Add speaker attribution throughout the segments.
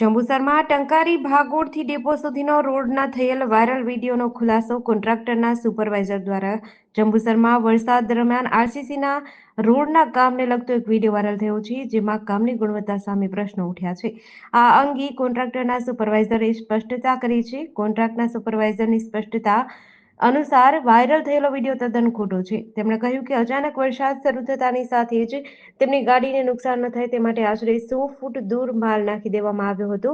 Speaker 1: જંબુસરમાં Tankari ભાગોળથી depot સુધીનો રોડના થયેલ વાયરલ વિડીયોનો ખુલાસો કોન્ટ્રાક્ટરના સુપરવાઇઝર દ્વારા જંબુસરમાં વરસાદ દરમિયાન આરસીસીના રોડના કામને લગતો એક વિડીયો વાયરલ થયો છે, જેમાં કામની ગુણવત્તા સામે પ્રશ્નો ઉઠ્યા છે। આ અંગે કોન્ટ્રાક્ટરના સુપરવાઇઝરે સ્પષ્ટતા કરી છે। કોન્ટ્રાક્ટના સુપરવાઇઝરની સ્પષ્ટતા અનુસાર વાયરલ થયેલો વિડીયો તદ્દન ખોટો છે। તેમણે કહ્યું કે અચાનક વરસાદ શરૂ થતાની સાથે જ તેમની ગાડીને નુકસાન ન થાય તે માટે આશરે 100 ફૂટ દૂર માલ નાખી દેવામાં આવ્યો હતો।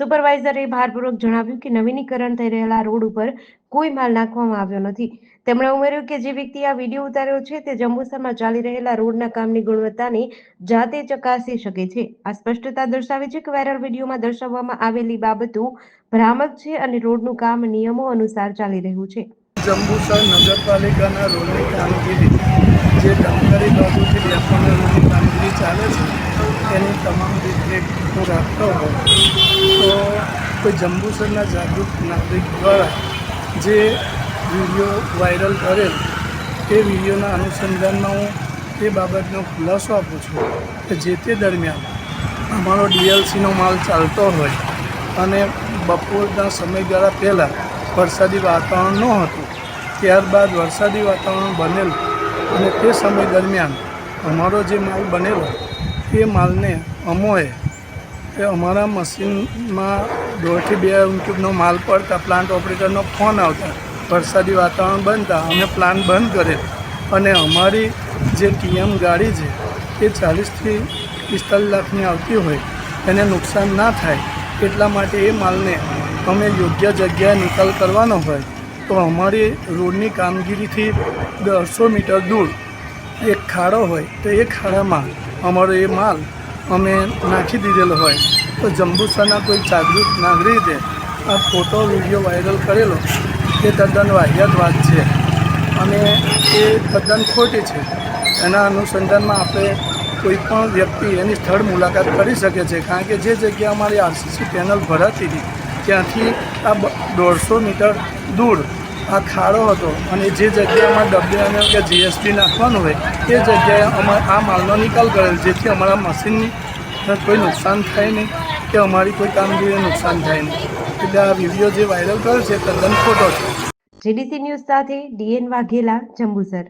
Speaker 1: સુપરવાઇઝરે ભારપૂર્વક જણાવ્યું કે નવીનીકરણ થઈ રહેલા રોડ ઉપર કોઈ માલ નાખવામાં આવ્યો નથી। તેમણે ઉમેર્યું કે જે વ્યક્તિ આ વિડીયો ઉતાર્યો છે તે જંબુસરમાં ચાલી રહેલા રોડના કામની ગુણવત્તાને જાતે ચકાસી શકે છે। આ સ્પષ્ટતા દર્શાવે છે કે વાયરલ વિડીયોમાં દર્શાવવામાં આવેલી બાબતો ભ્રામક છે અને રોડનું કામ નિયમો અનુસાર ચાલી રહ્યું છે।
Speaker 2: જંબુસર નગરપાલિકાના રોડની કામગીરી જે ટંકારી બાજુથી ડેપોના રોડની કામગીરી ચાલે છે એની તમામ દેખરેખ હું રાખતો હોઉં તો કોઈ જંબુસરના જાગૃત નાગરિક દ્વારા જે વિડીયો વાયરલ કરેલ એ વિડીયોના અનુસંધાનમાં હું એ બાબતનો ખુલાસો આપું છું કે જે તે દરમિયાન અમારો ડીએલસીનો માલ ચાલતો હોય અને બપોરના સમયગાળા પહેલાં વરસાદી વાતાવરણ ન હતું, ત્યારબાદ વરસાદી વાતાવરણ બનેલું અને તે સમય દરમિયાન અમારો જે માલ બનેલો એ માલને અમારા મશીનમાં 1.5 થી 2 ક્યુબનો માલ પડતા પ્લાન્ટ ઓપરેટરનો ફોન આવતા વરસાદી વાતાવરણ બનતા અમે પ્લાન્ટ બંધ કરેલ અને અમારી જે ટીએમ ગાડી છે એ 40 થી 45 લાખની આવતી હોય એને નુકસાન ના થાય એટલા માટે એ માલને અમે યોગ્ય જગ્યાએ નિકાલ કરવાનો હોય તો અમારી રોડની કામગીરીથી 150 મીટર દૂર એક ખાડો હોય તો એ ખાડામાં અમારો એ માલ અમે નાખી દીધેલો હોય તો જંબુસરના કોઈ જાગૃત નાગરિકે આ ફોટો વિડીયો વાયરલ કરેલો એ તદ્દન વાહિયાત વાત છે અને એ તદ્દન ખોટી છે। એના અનુસંધાનમાં આપણે કોઈ પણ વ્યક્તિ એની સ્થળ મુલાકાત કરી શકે છે, કારણ કે જે જગ્યા અમારી આરસીસી પેનલ ભરાતી હતી ત્યાંથી આ 150 મીટર દૂર આ ખાડો હતો અને જે જગ્યામાં ડબ્લ્યુએમએલ કે જીએસટી નાખવાનું હોય એ જગ્યાએ આ માલનો નિકાલ કરેલ, જેથી અમારા મશીનની કોઈ નુકસાન થાય નહીં કે અમારી કોઈ કામગીરીને નુકસાન થાય નહીં। એટલે આ વિડીયો જે વાયરલ કર્યો છે તદ્દન ખોટો છે।
Speaker 1: જીડીસી ન્યૂઝ સાથે ડીએન વાઘેલા, જંબુસર।